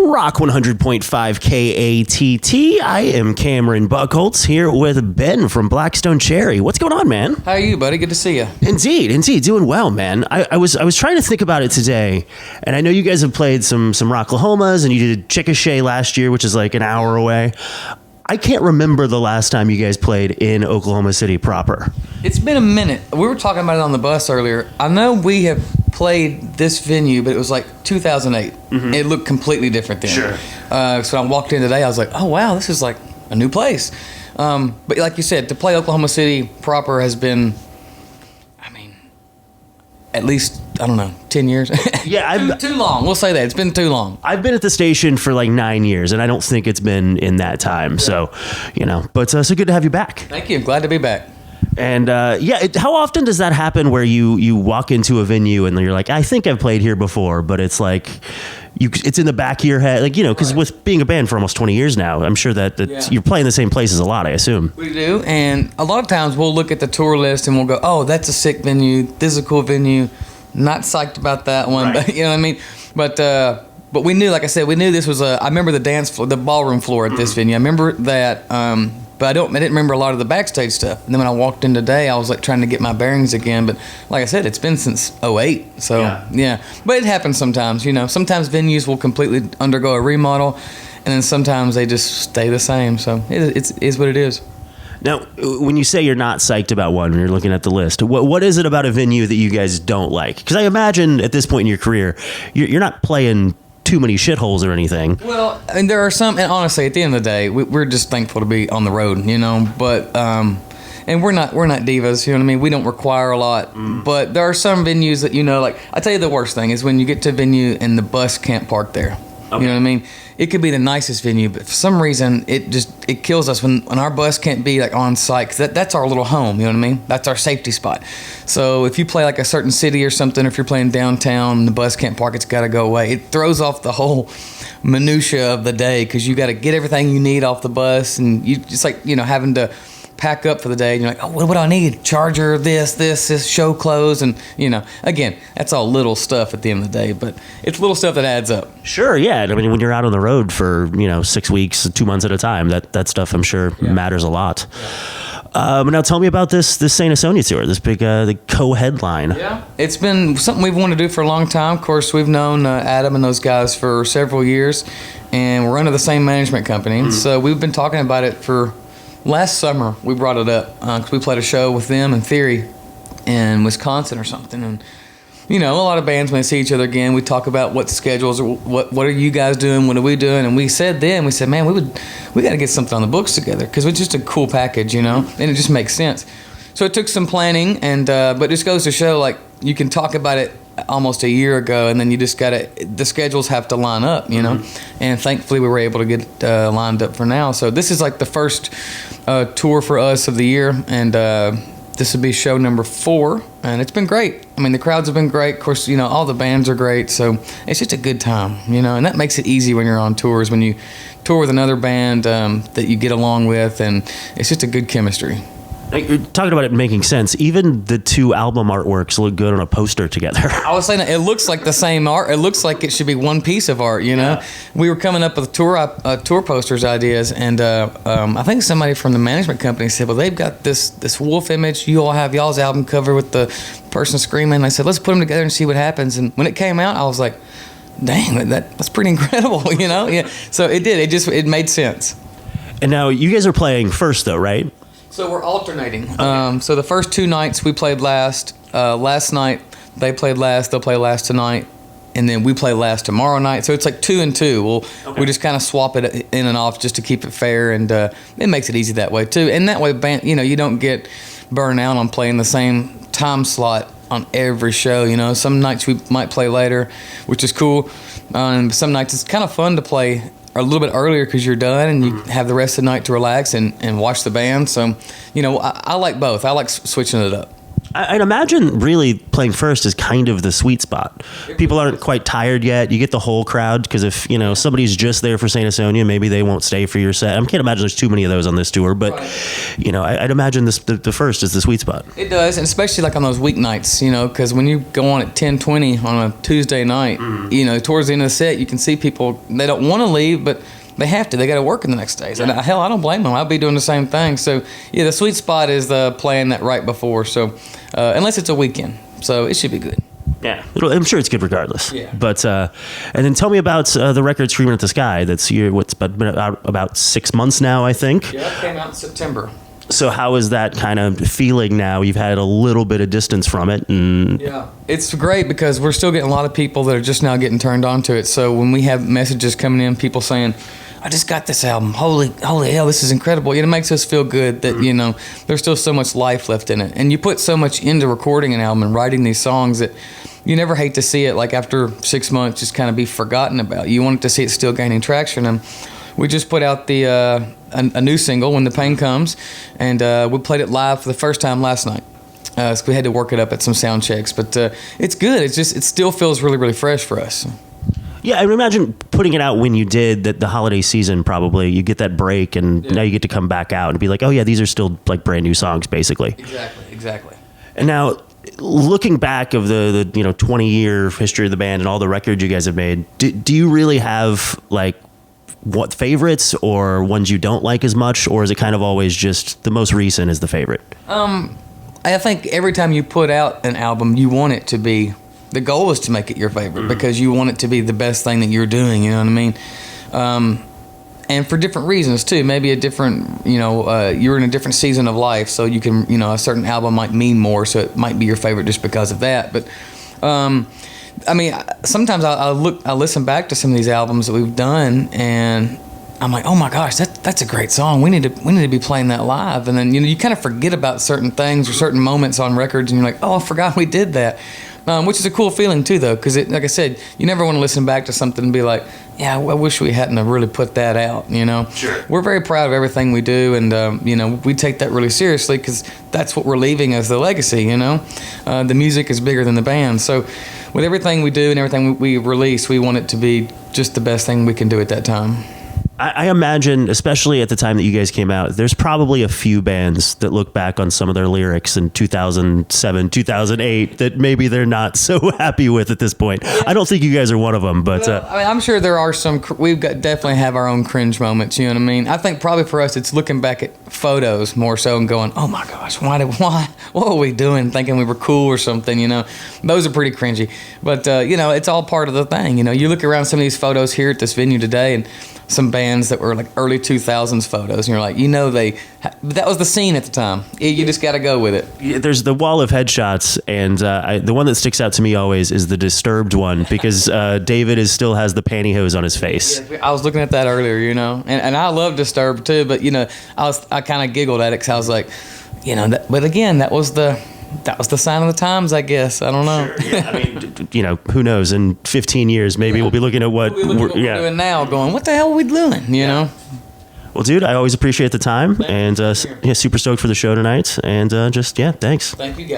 Rock 100.5 KATT. I am Cameron Buchholtz here with Ben from Blackstone Cherry. What's going on, man? How are you, buddy? Good to see you. Indeed. Doing well, man. I was trying to think about it today, and I know you guys have played some Rocklahomas, and you did Chickasha last year, which is like an hour away. I can't remember the last time you guys played in Oklahoma City proper. It's been a minute. We were talking about it on the bus earlier. I know we have played this venue, but it was like 2008. Mm-hmm. It looked completely different then. Sure. So I walked in today, I was like, oh, wow, this is like a new place. But like you said, to play Oklahoma City proper has been, I mean, at least, I don't know, 10 years? Yeah. too long. We'll say that. It's been too long. I've been at the station for like 9 years, and I don't think it's been in that time. Yeah. So, but so good to have you back. Thank you. Glad to be back. And how often does that happen where you walk into a venue and you're like, I think I've played here before, but it's like it's in the back of your head, like, because with being a band for almost 20 years now, I'm sure that you're playing the same places a lot, I assume. We do, and a lot of times we'll look at the tour list and we'll go, oh, that's a sick venue, this is a cool venue, not psyched about that one, right. But you know what I mean? But we knew, like I said, we knew this was I remember the dance floor, the ballroom floor at this venue. I remember that, but I didn't remember a lot of the backstage stuff. And then when I walked in today, I was like trying to get my bearings again. But like I said, it's been since 2008. So yeah. But it happens sometimes, Sometimes venues will completely undergo a remodel, and then sometimes they just stay the same. So it is what it is. Now, when you say you're not psyched about one, when you're looking at the list, what is it about a venue that you guys don't like? Because I imagine at this point in your career, you're not playing too many shitholes or anything. Well, and there are some, and honestly, at the end of the day, we're just thankful to be on the road, But and we're not divas, you know what I mean? We don't require a lot, but there are some venues that like I tell you, the worst thing is when you get to a venue and the bus can't park there. Okay. You know what I mean? It could be the nicest venue, but for some reason it kills us when our bus can't be like on site, 'cause that's our little home, you know what I mean? That's our safety spot. So if you play like a certain city or something, or if you're playing downtown and the bus can't park, it's got to go away. It throws off the whole minutia of the day, because you got to get everything you need off the bus, and you just like having to pack up for the day, and you're like, oh, what do I need? Charger, this, show clothes, and again, that's all little stuff at the end of the day, but it's little stuff that adds up. Sure, yeah. I mean, when you're out on the road for 6 weeks, 2 months at a time, that stuff I'm sure matters a lot. Yeah. Now tell me about this Saint Asonia tour, this big the co-headline. Yeah, it's been something we've wanted to do for a long time. Of course, we've known Adam and those guys for several years, and we're under the same management company. So we've been talking about it for. Last summer, we brought it up because we played a show with them in Theory in Wisconsin or something. And, a lot of bands, when they see each other again, we talk about what schedules, or what are you guys doing, what are we doing? And we said, man, we got to get something on the books together, because it's just a cool package, and it just makes sense. So it took some planning, and but it just goes to show, like, you can talk about it almost a year ago, and then you just the schedules have to line up, and thankfully we were able to get lined up for now. So this is like the first tour for us of the year, and this will be show number 4, and it's been great. I mean, the crowds have been great. Of course, all the bands are great, so it's just a good time, and that makes it easy when you're on tours, when you tour with another band that you get along with, and it's just a good chemistry. You're talking about it making sense. Even the 2 album artworks look good on a poster together. I was saying that it looks like the same art. It looks like it should be one piece of art, Yeah. We were coming up with tour posters ideas, and I think somebody from the management company said, well, they've got this wolf image. You all have y'all's album cover with the person screaming. I said, let's put them together and see what happens. And when it came out, I was like, dang, that's pretty incredible, Yeah. So it did. It made sense. And now you guys are playing first, though, right? So we're alternating. Okay. So the first 2 nights we played last. Last night they played last. They'll play last tonight, and then we play last tomorrow night. So it's like 2 and 2. We just kind of swap it in and off just to keep it fair, and it makes it easy that way too. And that way, you don't get burned out on playing the same time slot on every show. Some nights we might play later, which is cool. Some nights it's kind of fun to play a little bit earlier, because you're done and you have the rest of the night to relax and watch the band. So, I like both. I like switching it up. I'd imagine really playing first is kind of the sweet spot. People aren't quite tired yet. You get the whole crowd because if somebody's just there for Saint Asonia, maybe they won't stay for your set. I can't imagine there's too many of those on this tour, but I'd imagine the first is the sweet spot. It does, and especially like on those weeknights, because when you go on at 10:20 on a Tuesday night, towards the end of the set, you can see people, they don't want to leave, but they have to. They got to work in the next days. And hell, I don't blame them. I'll be doing the same thing. So, yeah, the sweet spot is playing that right before. So, unless it's a weekend. So, it should be good. Yeah. I'm sure it's good regardless. Yeah. But, and then tell me about the record Screaming at the Sky. That's been out about 6 months now, I think. Yeah, it came out in September. So how is that kind of feeling now? You've had a little bit of distance from it. Yeah, it's great because we're still getting a lot of people that are just now getting turned on to it. So when we have messages coming in, people saying, I just got this album. Holy hell, this is incredible. It makes us feel good that, there's still so much life left in it. And you put so much into recording an album and writing these songs that you never hate to see it, like after 6 months, just kind of be forgotten about. You want to see it still gaining traction. And we just put out a new single, When the Pain Comes, and we played it live for the first time last night. So we had to work it up at some sound checks, but it's good. It still feels really, really fresh for us. Yeah, I would imagine putting it out when you did the holiday season, probably you get that break, and now you get to come back out and be like, oh yeah, these are still like brand new songs, basically. Exactly. And now, looking back of the 20-year history of the band and all the records you guys have made, do you really have like what favorites or ones you don't like as much, or is it kind of always just the most recent is the favorite? I think every time you put out an album, you want it to be, the goal is to make it your favorite because you want it to be the best thing that you're doing, you know what I mean? And for different reasons too. Maybe a different, you're in a different season of life, so you can, a certain album might mean more, so it might be your favorite just because of that. But I mean, sometimes I listen back to some of these albums that we've done, and I'm like, oh my gosh, that's a great song. We need to be playing that live. And then you kind of forget about certain things or certain moments on records, and you're like, oh, I forgot we did that. Which is a cool feeling too, though, because like I said, you never want to listen back to something and be like, yeah, I wish we hadn't have really put that out. Sure. We're very proud of everything we do, and we take that really seriously because that's what we're leaving as the legacy. The music is bigger than the band, so with everything we do and everything we release, we want it to be just the best thing we can do at that time. I imagine, especially at the time that you guys came out, there's probably a few bands that look back on some of their lyrics in 2007, 2008 that maybe they're not so happy with at this point. Yeah. I don't think you guys are one of them, but I'm sure there are some. Definitely have our own cringe moments. You know what I mean? I think probably for us, it's looking back at photos more so and going, "Oh my gosh, why? What were we doing? Thinking we were cool or something?" Those are pretty cringy. But it's all part of the thing. You look around some of these photos here at this venue today, and some bands that were like early 2000s photos, and you're like, that was the scene at the time. You just got to go with it. Yeah, there's the wall of headshots, and the one that sticks out to me always is the Disturbed one, because David still has the pantyhose on his face. Yeah, I was looking at that earlier, and I love Disturbed too, but I kind of giggled at it because I was like, but again, that was the sign of the times, I guess. I don't know. Sure, yeah. I mean, who knows? In 15 years, maybe we'll be looking at what we're doing now, going, what the hell are we doing? You know? Well, dude, I always appreciate the time, and super stoked for the show tonight. And thanks. Thank you, guys.